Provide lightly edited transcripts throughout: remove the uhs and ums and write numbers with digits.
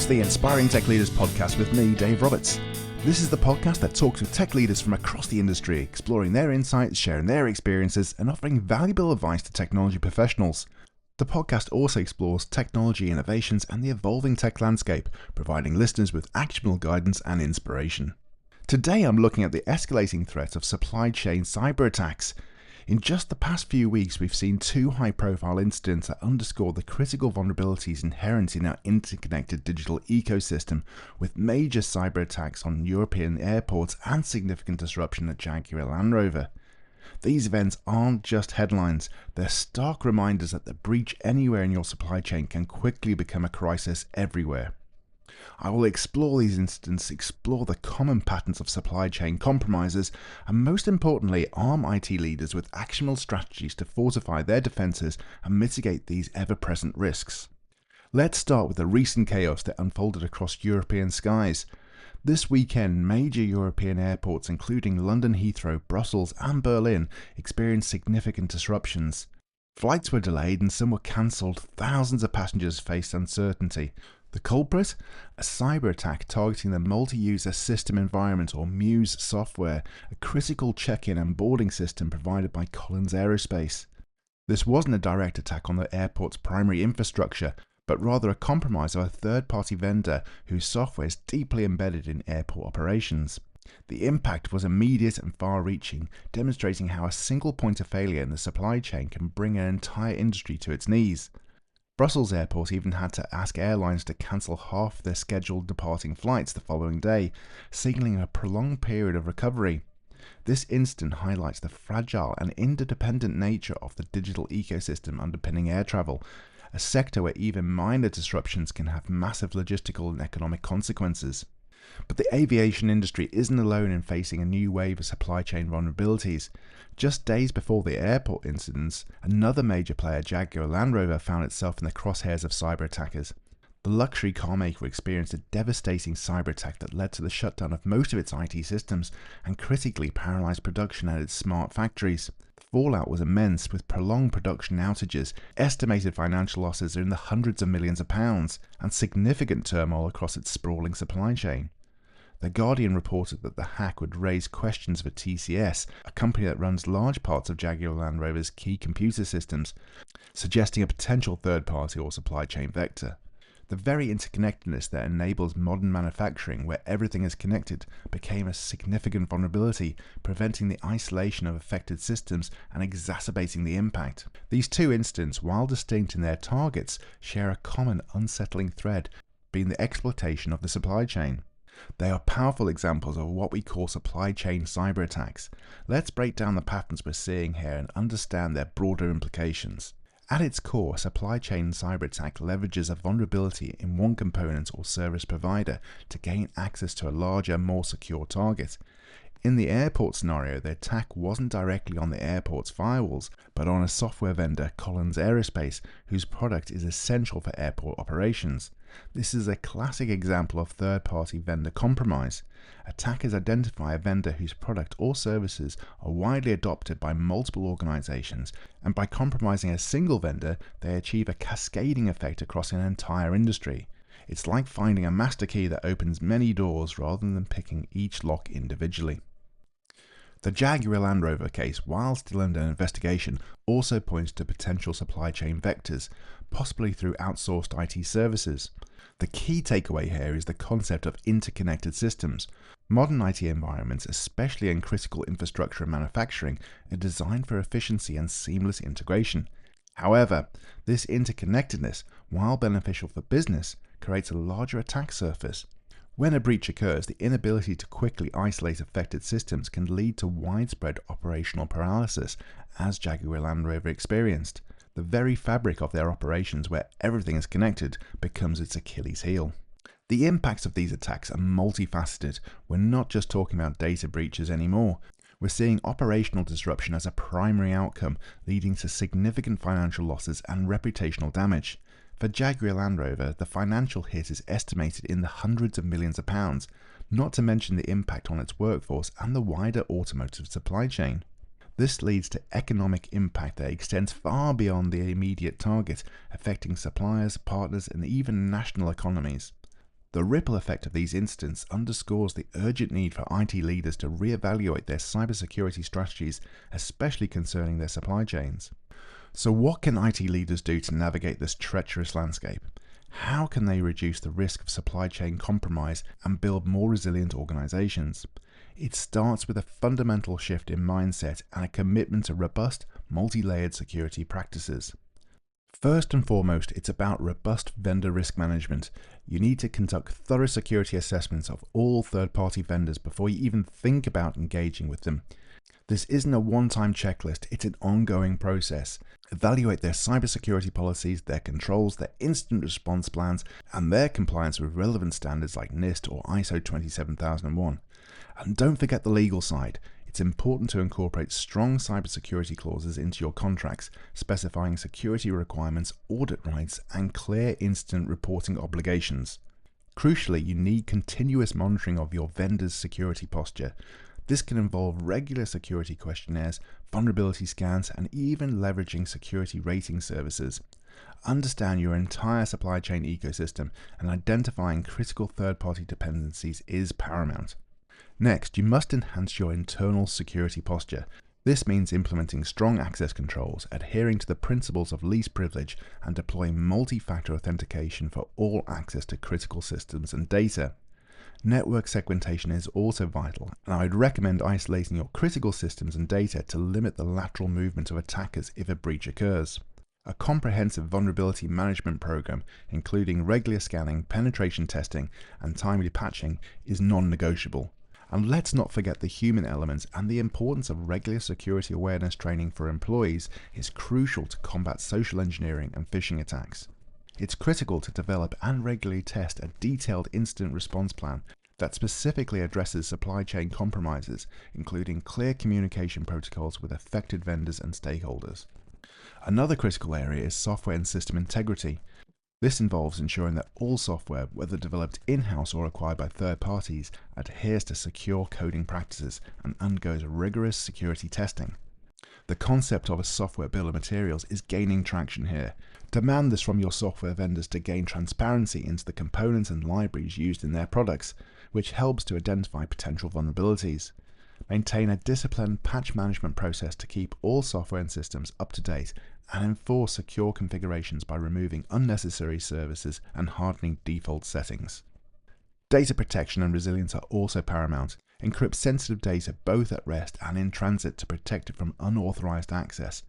to the Inspiring Tech Leaders podcast with me, Dave Roberts. This is the podcast that talks with tech leaders from across the industry, exploring their insights, sharing their experiences, and offering valuable advice to technology professionals. The podcast also explores technology innovations and the evolving tech landscape, providing listeners with actionable guidance and inspiration. Today I'm looking at the escalating threat of supply chain cyber attacks. In just the past few weeks, we've seen two high-profile incidents that underscore the critical vulnerabilities inherent in our interconnected digital ecosystem, with major cyber attacks on European airports and significant disruption at Jaguar Land Rover. These events aren't just headlines, they're stark reminders that the breach anywhere in your supply chain can quickly become a crisis everywhere. I will explore these incidents, explore the common patterns of supply chain compromises, and most importantly, arm IT leaders with actionable strategies to fortify their defenses and mitigate these ever-present risks. Let's start with the recent chaos that unfolded across European skies. This weekend, major European airports including London Heathrow, Brussels and Berlin experienced significant disruptions. Flights were delayed and some were cancelled. Thousands of passengers faced uncertainty. The culprit? A cyber attack targeting the multi-user system environment or MUSE software, a critical check-in and boarding system provided by Collins Aerospace. This wasn't a direct attack on the airport's primary infrastructure, but rather a compromise of a third-party vendor whose software is deeply embedded in airport operations. The impact was immediate and far-reaching, demonstrating how a single point of failure in the supply chain can bring an entire industry to its knees. Brussels Airport even had to ask airlines to cancel half their scheduled departing flights the following day, signalling a prolonged period of recovery. This incident highlights the fragile and interdependent nature of the digital ecosystem underpinning air travel, a sector where even minor disruptions can have massive logistical and economic consequences. But the aviation industry isn't alone in facing a new wave of supply chain vulnerabilities. Just days before the airport incidents, another major player, Jaguar Land Rover, found itself in the crosshairs of cyber attackers. The luxury car maker experienced a devastating cyber attack that led to the shutdown of most of its IT systems and critically paralysed production at its smart factories. The fallout was immense, with prolonged production outages, estimated financial losses in the hundreds of millions of pounds, and significant turmoil across its sprawling supply chain. The Guardian reported that the hack would raise questions for TCS, a company that runs large parts of Jaguar Land Rover's key computer systems, suggesting a potential third-party or supply chain vector. The very interconnectedness that enables modern manufacturing, where everything is connected, became a significant vulnerability, preventing the isolation of affected systems and exacerbating the impact. These two incidents, while distinct in their targets, share a common unsettling thread, being the exploitation of the supply chain. They are powerful examples of what we call supply chain cyber attacks. Let's break down the patterns we're seeing here and understand their broader implications. At its core, a supply chain cyber attack leverages a vulnerability in one component or service provider to gain access to a larger, more secure target. In the airport scenario, the attack wasn't directly on the airport's firewalls, but on a software vendor, Collins Aerospace, whose product is essential for airport operations. This is a classic example of third-party vendor compromise. Attackers identify a vendor whose product or services are widely adopted by multiple organizations, and by compromising a single vendor, they achieve a cascading effect across an entire industry. It's like finding a master key that opens many doors rather than picking each lock individually. The Jaguar Land Rover case, while still under investigation, also points to potential supply chain vectors, possibly through outsourced IT services. The key takeaway here is the concept of interconnected systems. Modern IT environments, especially in critical infrastructure and manufacturing, are designed for efficiency and seamless integration. However, this interconnectedness, while beneficial for business, creates a larger attack surface. When a breach occurs, the inability to quickly isolate affected systems can lead to widespread operational paralysis, as Jaguar Land Rover experienced. The very fabric of their operations, where everything is connected, becomes its Achilles heel. The impacts of these attacks are multifaceted. We're not just talking about data breaches anymore. We're seeing operational disruption as a primary outcome, leading to significant financial losses and reputational damage. For Jaguar Land Rover, the financial hit is estimated in the hundreds of millions of pounds, not to mention the impact on its workforce and the wider automotive supply chain. This leads to economic impact that extends far beyond the immediate target, affecting suppliers, partners, and even national economies. The ripple effect of these incidents underscores the urgent need for IT leaders to reevaluate their cybersecurity strategies, especially concerning their supply chains. So what can IT leaders do to navigate this treacherous landscape? How can they reduce the risk of supply chain compromise and build more resilient organizations? It starts with a fundamental shift in mindset and a commitment to robust, multi-layered security practices. First and foremost, it's about robust vendor risk management. You need to conduct thorough security assessments of all third-party vendors before you even think about engaging with them. This isn't a one-time checklist, it's an ongoing process. Evaluate their cybersecurity policies, their controls, their incident response plans, and their compliance with relevant standards like NIST or ISO 27001. And don't forget the legal side. It's important to incorporate strong cybersecurity clauses into your contracts, specifying security requirements, audit rights, and clear incident reporting obligations. Crucially, you need continuous monitoring of your vendor's security posture. This can involve regular security questionnaires, vulnerability scans, and even leveraging security rating services. Understand your entire supply chain ecosystem, and identifying critical third-party dependencies is paramount. Next, you must enhance your internal security posture. This means implementing strong access controls, adhering to the principles of least privilege, and deploying multi-factor authentication for all access to critical systems and data. Network segmentation is also vital, and I would recommend isolating your critical systems and data to limit the lateral movement of attackers if a breach occurs. A comprehensive vulnerability management program, including regular scanning, penetration testing, and timely patching, is non-negotiable. And let's not forget the human element, and the importance of regular security awareness training for employees is crucial to combat social engineering and phishing attacks. It's critical to develop and regularly test a detailed incident response plan that specifically addresses supply chain compromises, including clear communication protocols with affected vendors and stakeholders. Another critical area is software and system integrity. This involves ensuring that all software, whether developed in-house or acquired by third parties, adheres to secure coding practices and undergoes rigorous security testing. The concept of a software bill of materials is gaining traction here. Demand this from your software vendors to gain transparency into the components and libraries used in their products, which helps to identify potential vulnerabilities. Maintain a disciplined patch management process to keep all software and systems up to date, and enforce secure configurations by removing unnecessary services and hardening default settings. Data protection and resilience are also paramount. Encrypt sensitive data both at rest and in transit to protect it from unauthorized access.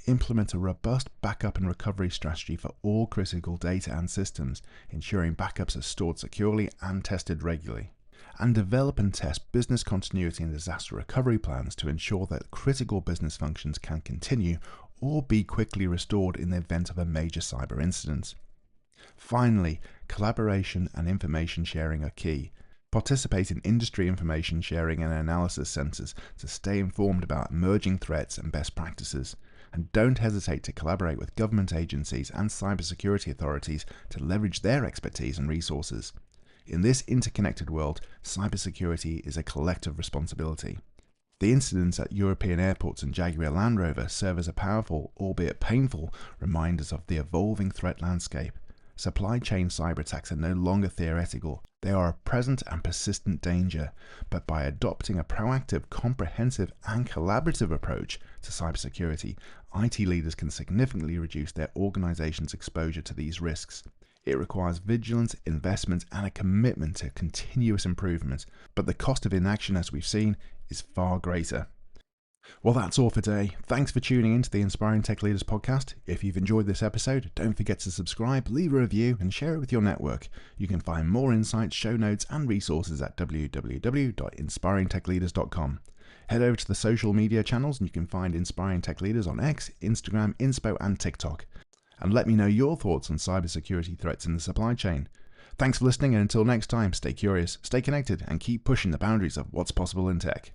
Implement a robust backup and recovery strategy for all critical data and systems, ensuring backups are stored securely and tested regularly. And develop and test business continuity and disaster recovery plans to ensure that critical business functions can continue or be quickly restored in the event of a major cyber incident. Finally, collaboration and information sharing are key. Participate in industry information sharing and analysis centers to stay informed about emerging threats and best practices. And don't hesitate to collaborate with government agencies and cybersecurity authorities to leverage their expertise and resources. In this interconnected world, cybersecurity is a collective responsibility. The incidents at European airports and Jaguar Land Rover serve as a powerful, albeit painful, reminders of the evolving threat landscape. Supply chain cyberattacks are no longer theoretical. They are a present and persistent danger, but by adopting a proactive, comprehensive and collaborative approach to cybersecurity, IT leaders can significantly reduce their organization's exposure to these risks. It requires vigilance, investment and a commitment to continuous improvement, but the cost of inaction, as we've seen, is far greater. Well, that's all for today. Thanks for tuning into the Inspiring Tech Leaders podcast. If you've enjoyed this episode, don't forget to subscribe, leave a review, and share it with your network. You can find more insights, show notes, and resources at www.inspiringtechleaders.com. Head over to the social media channels and you can find Inspiring Tech Leaders on X, Instagram, Inspo, and TikTok. And let me know your thoughts on cybersecurity threats in the supply chain. Thanks for listening, and until next time, stay curious, stay connected, and keep pushing the boundaries of what's possible in tech.